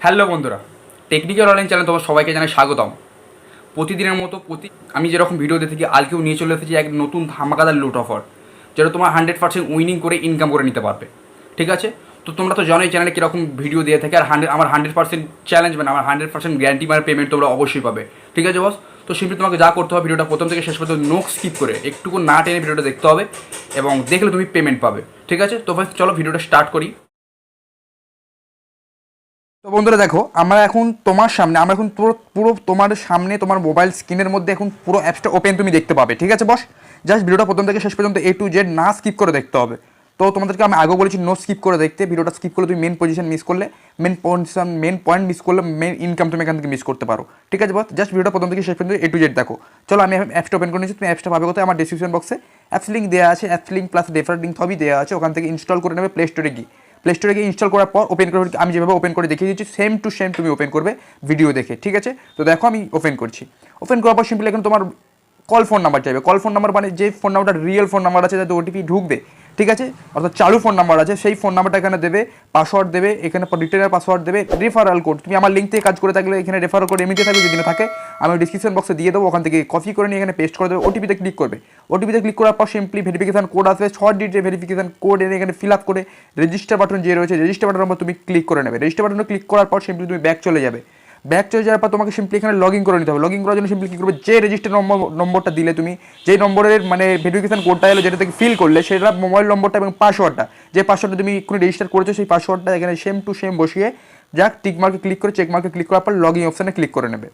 Hello বন্ধুরা, technical online channel তোমার সবাইকে জানাই স্বাগতম। প্রতিদিনের মতো আমি যেরকম ভিডিও দিয়ে থাকি, আজকেও নিয়ে চলে এসেছি এক নতুন ধামাকাদার লুট অফার, যেটা তোমার 100% উইনিং করে ইনকাম করে নিতে পারবে। ঠিক আছে, তো তোমরা তো জানোই চ্যানেলে কীরকম ভিডিও দিয়ে থাকে, আর আমার 100% চ্যালেঞ্জ মানে আমার 100% গ্যারান্টি মানে পেমেন্ট তোমরা অবশ্যই পাবে। ঠিক আছে বস, তো সিম্পলি তোমাকে যা করতে হবে, ভিডিওটা প্রথম থেকে শেষ পর্যন্ত নো স্কিপ করে একটুকু না টেনে ভিডিওটা দেখতে হবে, এবং দেখলে তুমি পেমেন্ট পাবে। ঠিক আছে, তো ভাই চলো ভিডিওটা স্টার্ট করি। তো বন্ধুরা দেখো, আমরা এখন পুরো পুরো তোমার সামনে, তোমার মোবাইল স্ক্রিনের মধ্যে এখন পুরো অ্যাপসটা ওপেন তুমি দেখতে পাবে। ঠিক আছে বস, জাস্ট ভিডিওটা প্রথম থেকে শেষ পর্যন্ত A to Z না স্কিপ করে দেখতে হবে। তো তোমাদেরকে আমি আগেও বলেছি নো স্কিপ করে দেখতে। ভিডিওটা স্কিপ করলে তুমি মেন পজিশন মিস করলে, মেন পয়েন্ট মিস করলে মেন ইনকাম তুমি এখান থেকে মিস করতে পারো। ঠিক আছে বস, জাস্ট ভিডিওটা প্রথম থেকে শেষ পর্যন্ত A to Z দেখো। চলো আমি অ্যাপসটা ওপেন করে নিচ্ছি। তুমি অ্যাপসটা পাবে কোথায়? আমার ডিসক্রিপশন বক্সে অ্যাপস লিঙ্ক দেওয়া আছে, apps link plus refer link সবই দেওয়া আছে। ওখান থেকে ইনস্টল করে নেবে প্লে স্টোরে গিয়ে। প্লে স্টোরে গিয়ে ইনস্টল করার পর ওপেন করে, আমি যেভাবে ওপেন করে দেখিয়ে দিচ্ছি সেম টু সেম তুমি ওপেন করবে ভিডিও দেখে। ঠিক আছে, তো দেখো আমি ওপেন করছি। ওপেন করার পর সিম্পলি এখন তোমার কল ফোন নাম্বার চাইবে। কল ফোন নাম্বার মানে যে ফোন নাম্বারটা রিয়েল ফোন নাম্বার আছে, যাতে ওটিপি ঢুকবে। ঠিক আছে, অর্থাৎ চালু ফোন নাম্বার আছে, সেই ফোন নাম্বারটা এখানে দেবে, পাসওয়ার্ড দেবে, এখানে রিটার্নের পাসওয়ার্ড দেবে, রেফারাল কোড। তুমি আমার লিঙ্ক থেকে কাজ করে থাকলে এখানে রেফারাল কোড এমনিতে থাকবে, যদি না থাকে আমি ডিসক্রিপশন বক্সে দিয়ে দেবো, ওখান থেকে কপি করে নিয়ে এখানে পেস্ট করে দেবে। ওটিপিতে ক্লিক করবে। ওটিপিতে ক্লিক করার পর সিম্পলি ভেরিফিকেশন কোড আসবে, 6 ডিজিটের ভেরিফিকেশন কোড এনে এখানে ফিল আপ করে রেজিস্টার বাটন যে রয়েছে, রেজিস্টার বাটনের উপর তুমি ক্লিক করে নেবে। রেজিস্টার বাটনে ক্লিক করার পর সিম্পলি তুমি ব্যাক চলে যাবে। ব্যাক চলে যাওয়ার পর তোমাকে সিম্পলি এখানে লগ ইন করে নিতে হবে। লগ ইন করার জন্য সিম্পলি কী করবে, যে রেজিস্টার নম্বরটা দিলে তুমি, যেই নম্বরের মানে ভেরিফিকেশন কোডটা এলো, যেটা থেকে ফিল করলে, সেটা মোবাইল নম্বরটা এবং পাসওয়ার্ডটা, যে পাসওয়ার্ডটা তুমি এক্ষুনি রেজিস্টার করেছো, সেই পাসওয়ার্ডটা এখানে সেম টু সেম বসিয়ে যাক টিক মার্কে ক্লিক করে, চেক মার্কে ক্লিক করার পর লগ ইন অপশানে ক্লিক করে নেবে।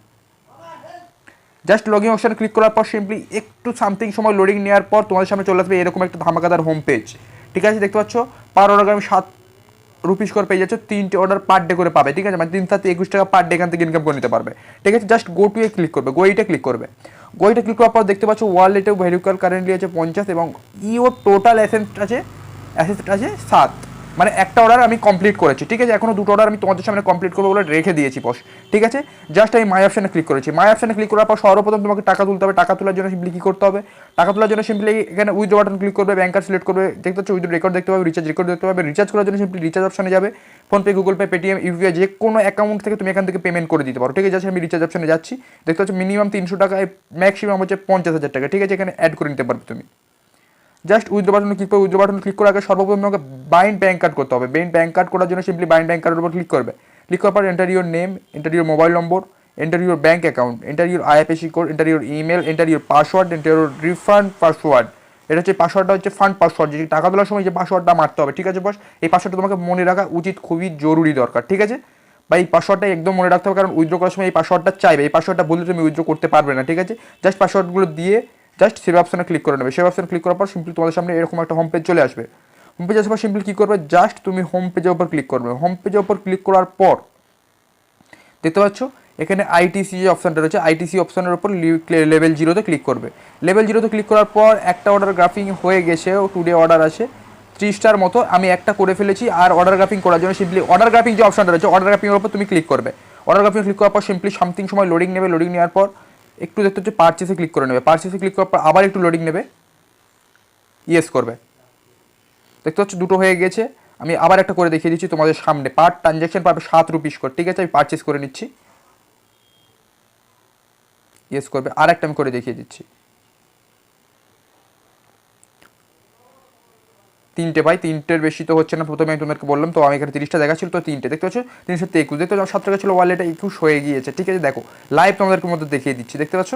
জাস্ট লগ ইন অপশানে ক্লিক করার পর সিম্পলি একটু সামথিং সময় লোডিং নেওয়ার পর তোমাদের সামনে চলে আসবে এরকম একটা ধামাকাদার হোম পেজ। ঠিক আছে, দেখতে পাচ্ছ পার অর্ডার আমি 7 রুপিস করে পেয়ে যাচ্ছ, 3টে অর্ডার পার ডে করে পাবে। ঠিক আছে, মানে 3 7 21 টাকা পার ডে এখান থেকে ইনকাম করে নিতে পারবে। ঠিক আছে, just go to A click করবে, গোইটা ক্লিক করবে। গোইটা ক্লিক করার পর দেখতে পাচ্ছ ওয়ালেটে ভেরিফাইড কারেন্টলি আছে 50 এবং ইওর টোটাল অ্যাসেট আছে 7। মানে একটা অর্ডার আমি কমপ্লিট করেছি। ঠিক আছে, এখনো 2টো অর্ডার আমি তোমাদের সামনে কমপ্লিট করবো বলে রেখে দিয়েছি বস। ঠিক আছে, জাস্ট আমি মাই অপশানে ক্লিক করেছি। মাই অপশানে ক্লিক করার পর সর্বপ্রথম তোমাকে টাকা তুলতে হবে। টাকা তোলার জন্য সিম্পলি কী করতে হবে, টাকা তোলার জন্য সিম্পলি এখানে উইথড্র বাটন ক্লিক করবে, ব্যাংক কার্ড সিলেক্ট করবে। দেখতে পাচ্ছ উইথড্র রেকর্ড দেখতে পাবে, রিচার্জ রেকর্ড দেখতে পাবে। রিচার্জ করার জন্য সিম্পলি রিচার্জ অপশানে যাবে। PhonePe, Google pay, Paytm, UPI যে কোনো অ্যাকাউন্ট থেকে তুমি এখান থেকে পেমেন্ট করে দিতে পারো। ঠিক আছে, আমি রিচার্জ অপশানে যাচ্ছি। দেখতে পাচ্ছ মিনিমাম 300 টাকা, ম্যাক্সিমাম হচ্ছে 50,000 টাকা। ঠিক আছে, এখানে অ্যাড করে নিতে পারবে তুমি। জাস্ট উইথড্র বাটনে ক্লিক করবে। উইথড্র বাটনে ক্লিক করার আগে সর্বপ্রথম তোমাকে বাইন্ড ব্যাংক কার্ড করতে হবে। ব্যাংক কার্ড করার জন্য সিম্পলি বাইন্ড ব্যাংক কার্ডের উপর ক্লিক করবে। ক্লিক করার পর enter your name, enter your mobile number, enter your bank account, enter your IFSC code, enter your email, enter your password, enter your refund password. এটা হচ্ছে পাসওয়ার্ডটা, হচ্ছে ফান্ড পাসওয়ার্ড, যে টাকা তোলার সময় যে পাসওয়ার্ডটা মারতে হবে। ঠিক আছে বস, এই পাসওয়ার্ডটা তোমাকে মনে রাখা উচিত, খুবই জরুরি দরকার। ঠিক আছে, বা এই পাসওয়ার্ডটা একদম মনে রাখতে হবে, কারণ উইথড্র করার সময় এই পাসওয়ার্ডটা চাইবে। এই পাসওয়ার্ডটা বললে তুমি উইথড্র করতে পারবে না। ঠিক আছে, জাস্ট পাসওয়ার্ডগুলো দিয়ে জাস্ট সেভ অপশানে ক্লিক করে নেবে। সেভ অপশানে ক্লিক করার পর সিম্পলি তোমাদের সামনে এরকম একটা হোম পেজ চলে আসবে। হোম পেজ আসার পর সিম্পলি কী করবে, জাস্ট তুমি হোম পেজের উপর ক্লিক করবে। হোম পেজের উপর ক্লিক করার পর দেখতে পাচ্ছ এখানে আইটিসি যে অপশানটা রয়েছে, আইটিসি অপশানের উপর লেভেল 0তে ক্লিক করবে। লেভেল 0তে ক্লিক করার পর একটা অর্ডার গ্রাফিং হয়ে গেছে, টুডে অর্ডার আছে 30টার মতো, আমি একটা করে ফেলেছি। আর অর্ডার গ্রাফিং করার জন্য সিম্পলি অর্ডার গ্রাফিং যে অপশানটা রয়েছে, অর্ডার গ্রাফিংয়ের উপর তুমি ক্লিক করবে। অর্ডার গ্রাফিং ক্লিক করার পর সিম্পলি সামথিং সময় লোডিং নেবে। লোডিং নেওয়ার পর একটু দেখতে হচ্ছে পারচেসে ক্লিক করে নেবে। পারচেসে ক্লিক করার পর আবার একটু লোডিং নেবে, ইয়েস করবে। দেখতে হচ্ছে 2টো হয়ে গেছে। আমি আবার একটা করে দেখিয়ে দিচ্ছি তোমাদের সামনে। পার ট্রানজ্যাকশন পাবে 7 রুপিস করে। ঠিক আছে, আমি পারচেস করে নিচ্ছি, ইয়েস করবে। আর একটা আমি করে দেখিয়ে দিচ্ছি। 3টে ভাই, 3টের বেশি তো হচ্ছে না, প্রথমে আমি তোমাদেরকে বললাম তো, আমি এখানে 30টা দেখা ছিল তো 3টে। দেখতে পাচ্ছ 321, দেখতে পাচ্ছ 7 টাকা ছিল, ওয়ালেটে 21 হয়ে গিয়েছে। ঠিক আছে, দেখো লাইভ তোমাদেরকে মধ্যে দেখিয়ে দিচ্ছি, দেখতে পাচ্ছ।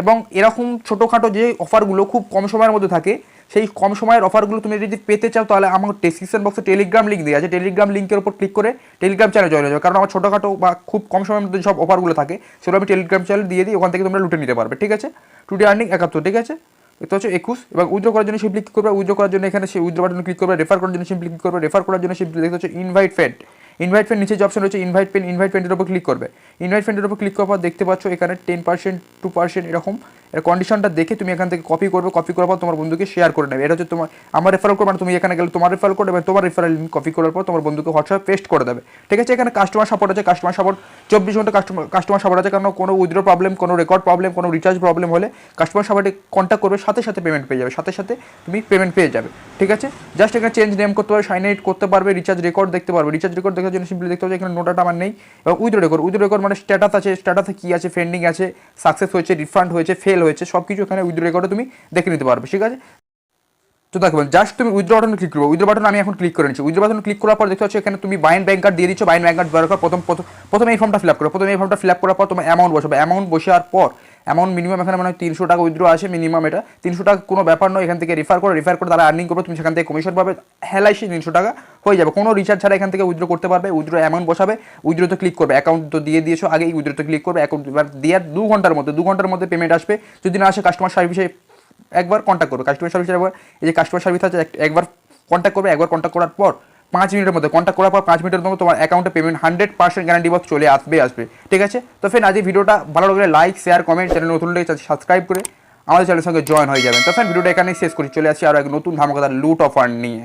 এবং এরকম ছোটোখাটো যে অফারগুলো খুব কম সময়ের মধ্যে থাকে, সেই কম সময়ের অফারগুলো তুমি যদি পেতে চাও, তাহলে আমার ডেসক্রিপশন বক্সে টেলিগ্রাম লিঙ্ক দেওয়া আছে। টেলিগ্রাম লিঙ্কের উপর ক্লিক করে টেলিগ্রাম চ্যানেল জয়েন হয়ে যাবে, কারণ আমার ছোটোখাটো বা খুব কম সময়ের মধ্যে সব অফারগুলো থাকে, সেগুলো আমি টেলিগ্রাম চ্যানেল দিয়ে দিই, ওখান থেকে তোমরা লুটে নিতে পারবে। ঠিক আছে, টুডে আর্নিং 71। ঠিক আছে, দেখতে হচ্ছে 21। এবং উইথড্র করার জন্য সিম্পলি কী করবে, উইথড্র করার জন্য এখানে সেই উইথড্র বাটনে ক্লিক করবে। রেফার করার জন্য সিম্পলি কী করবে, রেফার করার জন্য সিম্পলি দেখতে হচ্ছে ইনভাইট ফ্রেন্ড। ইনভাইট ফ্রেন্ড নিচে যে অপশন রয়েছে ইনভাইট ফ্রেন্ডের উপর ক্লিক করবে। ইনভাইট ফ্রেন্ডের উপর ক্লিক করার পর দেখতে পাচ্ছ এখানে 10%, 2% এরকম এর কন্ডিশনটা দেখে তুমি এখান থেকে কপি করবে, কপি করার পর তোমার বন্ধুকে শেয়ার করে নেবে। এটা হচ্ছে তোমার আমার রেফারেল কোড, মানে তুমি এখানে গেলে তোমার রেফারেল কোড এবং তোমার রেফারেল লিঙ্ক কপি করার পর তোমার বন্ধুকে হোয়াটসঅ্যাপে পেস্ট করে দেবে। ঠিক আছে, এখানে কাস্টমার সাপোর্ট আছে, কাস্টমার সাপোর্ট 24 ঘন্টা কাস্টমার সাপোর্ট আছে, কারণ কোনো উইথড্র প্রবলেম, কোনো রেকর্ড প্রবলেম, কোনো রিচার্জ প্রবলেম হলে কাস্টমার সাপোর্টে কন্ট্যাক্ট করবে, সাথে সাথে পেমেন্ট পেয়ে যাবে, সাথে সাথে তুমি পেমেন্ট পেয়ে যাবে। ঠিক আছে, জাস্ট এখানে চেঞ্জ নেম করতে পারবে, সাইন আউট করতে পারবে, রিচার্জ রেকর্ড দেখতে পারবে। রিচার্জ রেকর্ড দেখার জন্য সিম্পলি দেখতে পাবে এখানে নোটাটা আমার নেই, এবং উইথড্র রেকর্ড মানে স্ট্যাটাস আছে, স্ট্যাটাসে কী আছে, পেন্ডিং আছে, সাকসেস হয়েছে, রিফান্ড হয়েছে, ফেল হয়েছে, সব কিছু এখানে উইথড্র রেকর্ডে তুমি দেখে নিতে পারবে। ঠিক আছে, তো দেখো জাস্ট তুমি উইথড্র বাটনে ক্লিক করবো। উইথড্র বাটন আমি এখন ক্লিক করে নিচ্ছি। উইথড্র বাটন ক্লিক করার পর দেখতে পাচ্ছ এখানে তুমি বাইন্ড ব্যাংক কার্ড দিয়ে দিচ্ছ। বাইন্ড ব্যাংক কার্ড দেওয়ার পর প্রথমে এই ফর্মটা ফিল আপ করো। প্রথমে এই ফর্মটা ফিল আপ করার পর তোমার অ্যামাউন্ট বসাবে। অ্যামাউন্ট বসার পর অ্যামাউন্ট মিনিমাম এখানে মানে 300 টাকা উইথড্র আছে মিনিমাম। এটা 300 টাকা কোনো ব্যাপার নয়, এখান থেকে রেফার করে তারা আর্নিং করবে, তুমি সেখান থেকে কমিশন পাবে, হেলাইসি 300 টাকা হয়ে যাবে। কোনো রিচার্জ ছাড়া এখান থেকে উইথড্র করতে পারবে। উইথড্র অ্যামাউন্ট বসাবে, উইথড্রতে ক্লিক করবে। অ্যাকাউন্ট তো দিয়ে দিয়েছো আগে, উইথড্রতে ক্লিক করবে। অ্যাকাউন্ট এবার দেওয়ার 2 ঘন্টার মধ্যে পেমেন্ট আসবে। যদি না আসে কাস্টমার সার্ভিসে একবার কন্ট্যাক্ট করবে। কাস্টমার সার্ভিসে একবার, এই যে কাস্টমার সার্ভিস আছে একবার কন্ট্যাক্ট করবে। একবার কন্ট্যাক্ট করার পর 5 মিনিটের মধ্যে, কন্ট্যাক্ট করার পর 5 মিনিটের মধ্যে তোমার অ্যাকাউন্টে পেমেন্ট 100% গ্যারান্টি বক্স চলে আসবে। ঠিক আছে, তো ফ্রেন্ড আজ এই ভিডিওটা ভালো লাগলে লাইক, শেয়ার, কমেন্ট, চ্যানেল নতুন হলে সাবস্ক্রাইব করে আমাদের চ্যানেলের সঙ্গে জয়েন হয়ে যাবেন। তো ফ্রেন্ড ভিডিওটা এখানেই শেষ করি, চলে আসছি আরও এক নতুন ধামাকাদার লুট অফার নিয়ে।